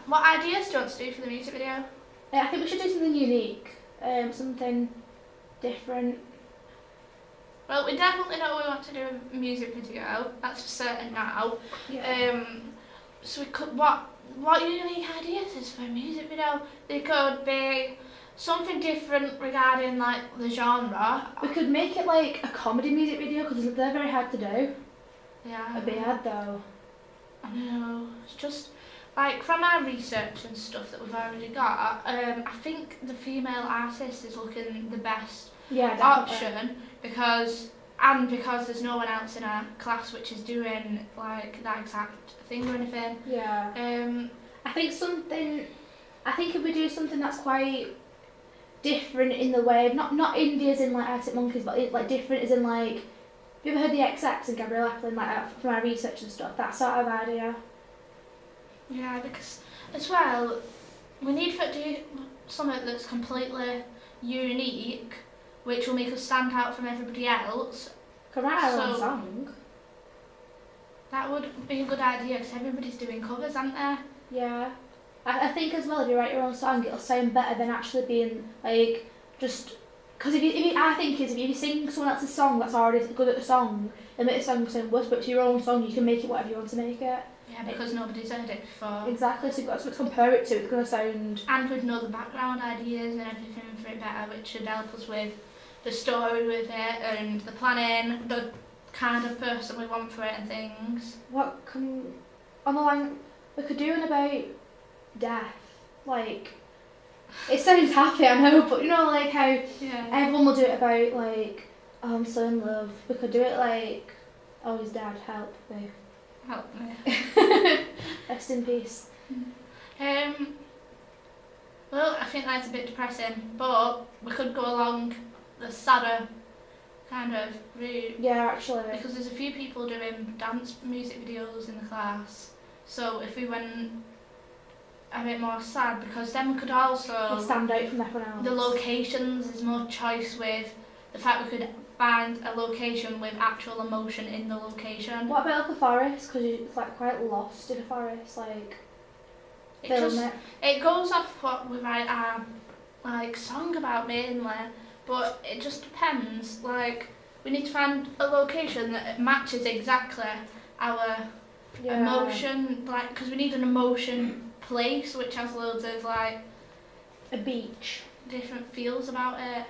What ideas do you want to do for the music video? I think we should do something unique, something different. Well, we definitely know we want to do a music video. That's for certain now. Yeah. So we could what unique ideas is for a music video? They could be something different regarding like the genre. We could make it like a comedy music video because they're very hard to do. Yeah. It'd be hard though. I know. It's just like from our research and stuff that we've already got. I think the female artist is looking the best option because there's no one else in our class which is doing like that exact thing or anything. Yeah. I think if we do something that's quite different in the way, not indie as in like Arctic Monkeys, but like different as in like, have you ever heard the XX and Gabrielle Aplin, like from our research and stuff, that sort of idea? Yeah, because as well, we need to do something that's completely unique, which will make us stand out from everybody else. Can write our own song. That would be a good idea because everybody's doing covers, aren't they? Yeah. I think as well, if you write your own song, it'll sound better than actually being like just. Because if you sing someone else's song that's already good at the song, and make the song sound worse, but it's your own song, you can make it whatever you want to make it. Yeah, because nobody's heard it before. Exactly, so you've got something to compare it to, it's going to sound... And we'd know the background ideas and everything for it better, which should help us with the story with it and the planning, the kind of person we want for it and things. On the line, we could do one about death, like... It sounds happy, I know, but you know, like how everyone will do it about, like, oh, I'm so in love. We could do it like, oh, he's dead, help me. Help me. Rest in peace. Well, I think that's a bit depressing, but we could go along the sadder kind of route. Yeah, actually. Because there's a few people doing dance music videos in the class, so if we went a bit more sad, because then we could also stand out from everyone else. The locations, there's more choice with the fact we could find a location with actual emotion in the location. What about like a forest? Because it's like quite lost in a forest, like it goes off what we write our like song about mainly, but it just depends. Like we need to find a location that matches exactly our emotion, like because we need an emotion place which has loads of like a beach, different feels about it.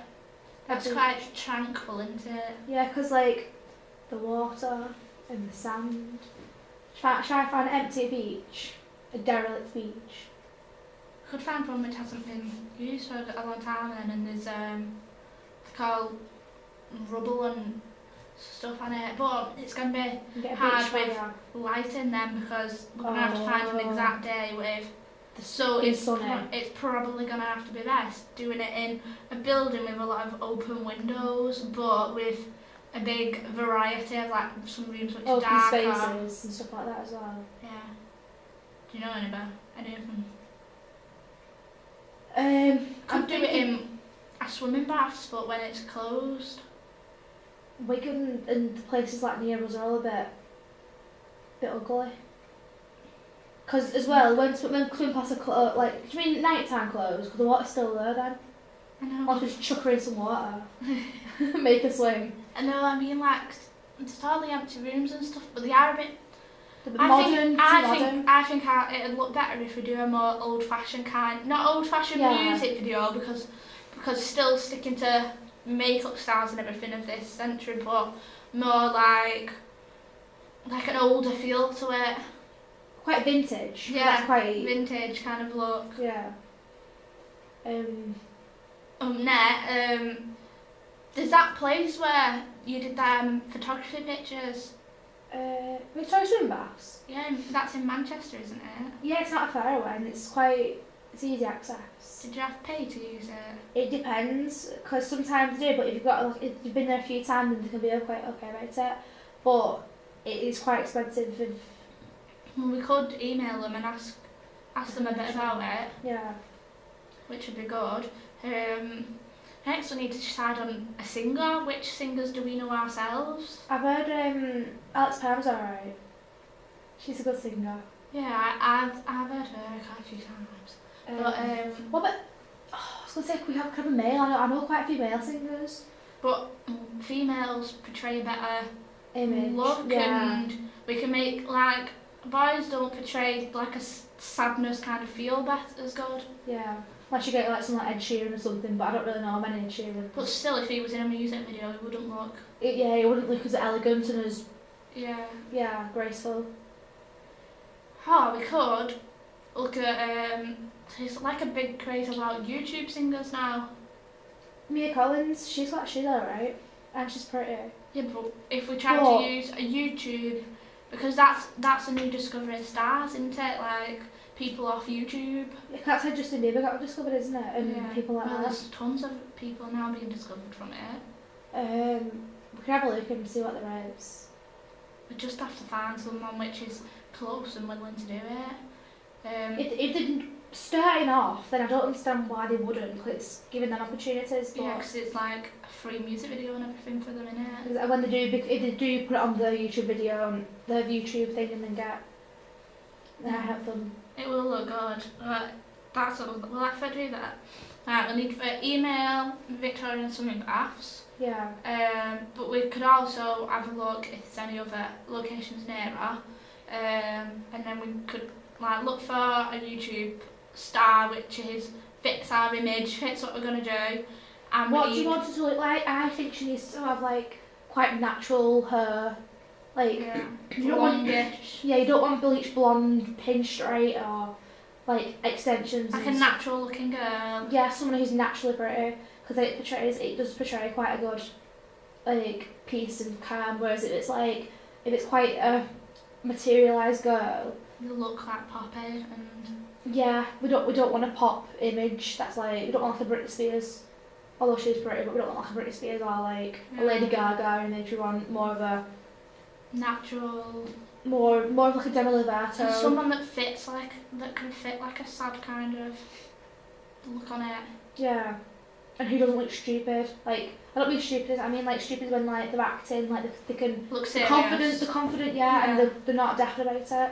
That's quite tranquil, isn't it? Yeah, because like the water and the sand. Try to find an empty beach, a derelict beach. Could find one which hasn't been used for a long time, and there's it's called rubble and stuff on it, but it's going to be hard with lighting them because we're going to have to find an exact day with. So it's probably going to have to be best doing it in a building with a lot of open windows, but with a big variety of like some rooms which are darker. Open spaces and stuff like that as well. Yeah. Do you know any of them? Could do it in a swimming bath, but when it's closed. Wigan and the places like near us are all a bit ugly. Because as well, when swimming pools are like, do you mean nighttime closed? Because the water's still there then. I know. Or just chuck her in some water. Make her swim. I know, I mean like, it's all the empty rooms and stuff, but they are a bit... I think it'd look better if we do a more old-fashioned kind, not old-fashioned music video, because still sticking to makeup styles and everything of this century, but more like an older feel to it. Quite vintage. Yeah, that's quite vintage kind of look. Yeah. There's that place where you did photography pictures. Victoria Swim Baths? Yeah, that's in Manchester, isn't it? Yeah, it's not far away and it's easy access. Did you have to pay to use it? It depends, because sometimes you do, but if you've been there a few times, then they can be quite okay about it. But it is quite expensive. Well, we could email them and ask them a bit about it. Yeah. Which would be good. Next we need to decide on a singer. Which singers do we know ourselves? I've heard Alex Palmer's alright. She's a good singer. Yeah, I've heard her quite a few times. What about, I was going to say, could we have kind of a male? I know quite a few male singers. But females portray a better image look, and we can make, like, boys don't portray like a sadness kind of feel better as good. Yeah. Unless you get like someone like Ed Sheeran or something, but I don't really know many Ed Sheeran. But still, if he was in a music video, he wouldn't look... he wouldn't look as elegant and as... Yeah, graceful. Oh, we could look at... there's like a big craze about YouTube singers now. Mia Collins, she's alright. And she's pretty. Yeah, but if we try to use a YouTube... Because that's a new discovering stars, isn't it? Like, people off YouTube. Yeah, that's how Justin Bieber got discovered, isn't it? And people like that. There's tons of people now being discovered from it. We can have a look and see what there is. We just have to find someone which is close and willing to do it. If they're starting off, then I don't understand why they wouldn't, because it's giving them opportunities. But yeah, because it's like a free music video and everything for them, innit? When they do, if they do put it on the YouTube video, on the YouTube thing, and then help them. It will look good. That's all. We'll have to do that. Right, we need to email Victoria and some baths. Yeah. But we could also have a look if there's any other locations nearer. And then we could like look for a YouTube star which fits our image, fits what we're gonna do. And what do you want it to look like? I think she needs to have like quite natural hair. Like you don't want you don't want bleach blonde, pin straight, or like extensions. Like a natural looking girl. Yeah, someone who's naturally pretty, because it does portray quite a good like peace and calm. Whereas if it's quite a materialised girl, you look like Poppy and. Yeah, we don't want a pop image. That's like we don't want like a Britney Spears, although she's pretty, but we don't want like a Britney Spears or like a Lady Gaga image. We want more of a natural, more of like a Demi Lovato. And someone that can fit like a sad kind of look on it. Yeah, and who doesn't look stupid. Like I don't mean stupid. I mean like stupid when like they're acting like they can look serious. They're confident, and they're not daft about it.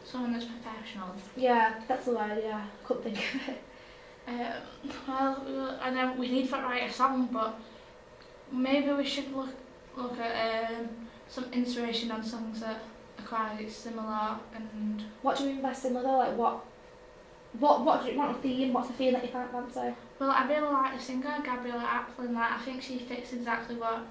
Someone that's professional. Yeah, that's the word. Yeah, couldn't think of it. And then we need to write a song, but maybe we should look at some inspiration on songs that are quite similar. And what do you mean by similar? Like what do you want a theme? What's the theme that you can't fancy? Well, I really like the singer Gabriella Applin. Like I think she fits exactly what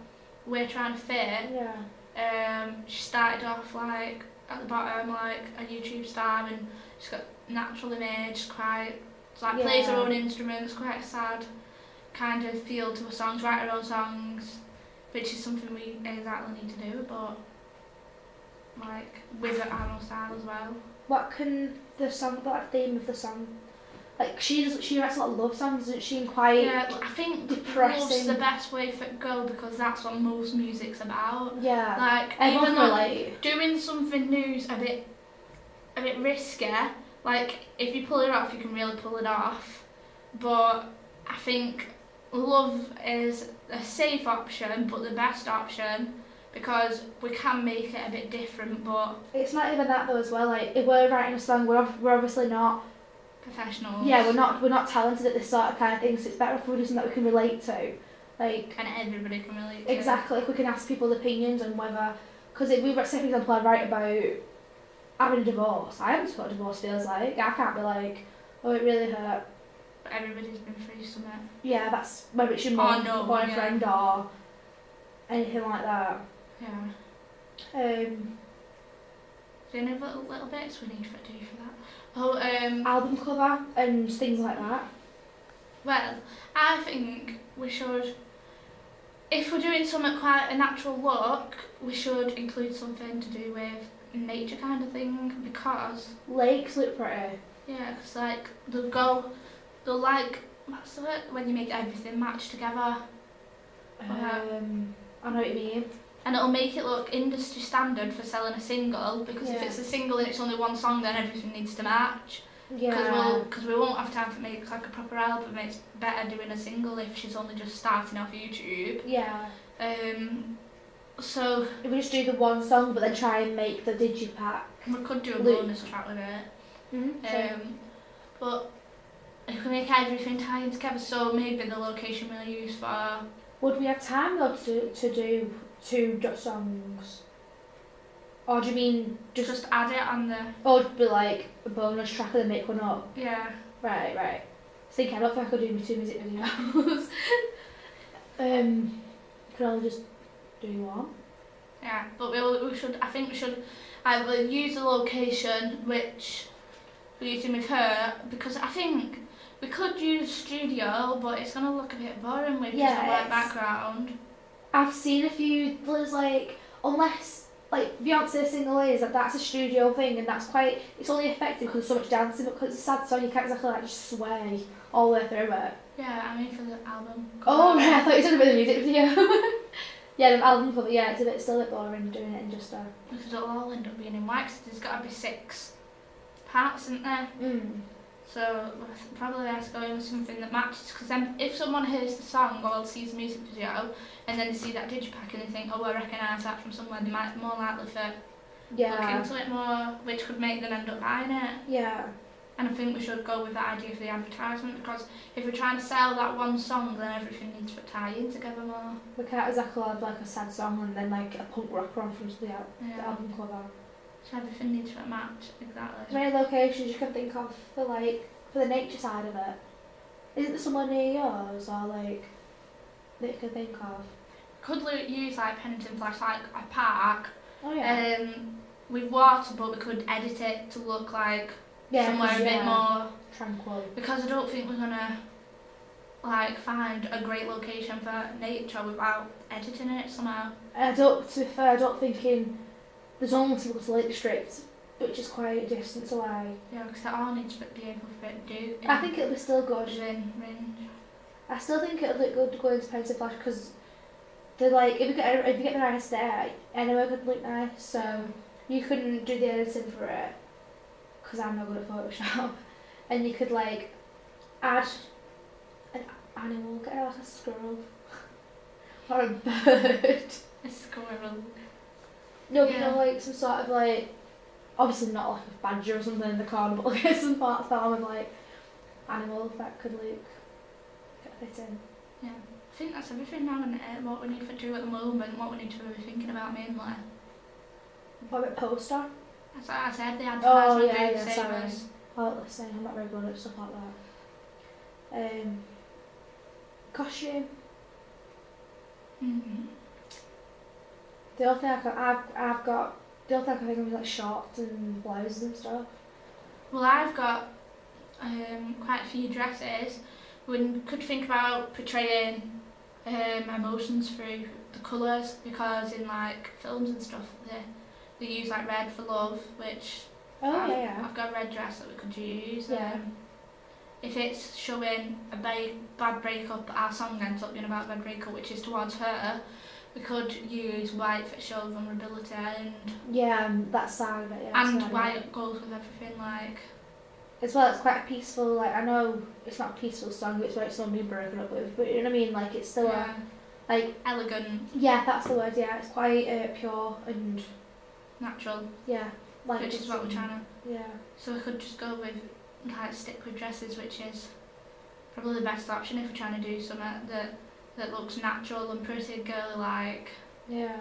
we're trying to fit. Yeah. She started off like at the bottom, like a YouTube star, and she's got natural image, plays her own instruments, quite a sad kind of feel to her songs, write her own songs, which is something we exactly need to do, but like with our own style as well. What can the theme of the song? Like she writes a lot of love songs, isn't she? And quite I think depressing. Love's the best way for it to go because that's what most music's about. Yeah. Like everyone even relate. Doing something new's a bit risky. Like if you pull it off, you can really pull it off. But I think love is a safe option, but the best option because we can make it a bit different. But it's not even that though as well. Like if we're writing a song, we're obviously not professionals. Yeah, we're not talented at this sort of kind of thing, so it's better if we do something that we can relate to. Like, and everybody can relate to. Exactly, like we can ask people's opinions on whether, because if we say for example I write about having a divorce, I haven't what a divorce feels like. I can't be like, oh it really hurt. But everybody's been through something. Yeah, that's whether it's your mum, your boyfriend or anything like that. Yeah. Do you know little bits we need to do for that? Oh, album cover and things like that. Well, I think we should, if we're doing something quite a natural look, we should include something to do with nature kind of thing because lakes look pretty. Yeah, because like they'll like, what's the word when you make everything match together. I know what you mean. And it'll make it look industry standard for selling a single because if it's a single and it's only one song, then everything needs to match. Yeah. Because we won't have time to make like a proper album. It's better doing a single if she's only just starting off YouTube. Yeah. So if we just do the one song, but then try and make the digipack. We could do a bonus track with it. But if we make everything tie in together, so maybe the location we'll use for. Would we have time though to do 2 songs? Or do you mean just add it on the? Or it'd be like a bonus track and then make one up? Yeah. Right. I think I don't think I could do my 2 music videos. Could I just do one? Yeah, but we should. I think we should either use the location which we're using with her, because I think we could use studio, but it's gonna look a bit boring with just a white background. I've seen a few. There's like, unless like Beyonce's single is that's a studio thing, and that's quite. It's only effective because there's so much dancing, but because it's a sad song, you can't exactly like just sway all the way through it. Yeah, I mean for the album. Oh right, I thought you were talking about the music video. Yeah, the album cover. Yeah, it's still a bit boring doing it in just a. Because it'll all end up being in white. Cause there's got to be 6 parts, isn't there? So we'll probably have to go in with something that matches. Because then, if someone hears the song or sees the music video, and then they see that digipack and they think, oh, I recognise that from somewhere, they might be more likely to look into it more, which could make them end up buying it. Yeah. And I think we should go with that idea for the advertisement, because if we're trying to sell that one song, then everything needs to tie in together more. We can't exactly have like a sad song and then like a punk rocker on from the album cover. So everything needs to match, exactly. Is there any locations you can think of for the nature side of it? Isn't there somewhere near yours or like that you can think of? Could use like Pennington Flash, like a park. Oh yeah. With water, but we could edit it to look like somewhere a bit more tranquil. Because I don't think we're gonna like find a great location for nature without editing it somehow. To be fair, I don't think there's only to go to Lake District, which is quite a distance away. Yeah, because it all needs to be able to do. I think it'll be still good. Range. I still think it'll look good to go into Pennington Flash because they're like if you get the nice day, anyway, it could look nice. So you couldn't do the editing for it because I'm not good at Photoshop, and you could like add an animal, get like a squirrel or a bird. A squirrel. No, but you know, like some sort of like, obviously not like a badger or something in the corner, but like some part of farm of like animal that could like fit in. Yeah, I think that's everything now, isn't it? What we need to do at the moment, what we need to be thinking about mainly. What about poster? That's what I said, the advertisement. Oh yeah, sorry. Oh, listen, I'm not very good at stuff like that. Costume. The other thing I've got, the other thing I can think of is like shorts and blouses and stuff. Well, I've got quite a few dresses. We could think about portraying emotions through the colours, because in like films and stuff they use like red for love, which I've got a red dress that we could use. If it's showing a bad breakup, our song ends up being about bad breakup, which is towards her. We could use white for show vulnerability and that side of it. And white goes with everything, like. As well, it's quite a peaceful. Like I know it's not a peaceful song, but it's like someone being broken up with. But you know what I mean? Like it's still like elegant. Yeah, that's the word. Yeah, it's quite pure and natural. Yeah, like which is what we're trying to. Yeah. So we could just go with like stick with dresses, which is probably the best option if we're trying to do something that looks natural and pretty girly like. Yeah,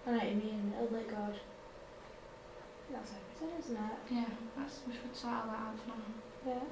I know what you mean. It'll look good. That's everything, isn't it? Yeah, we should sort all that out for now. Yeah.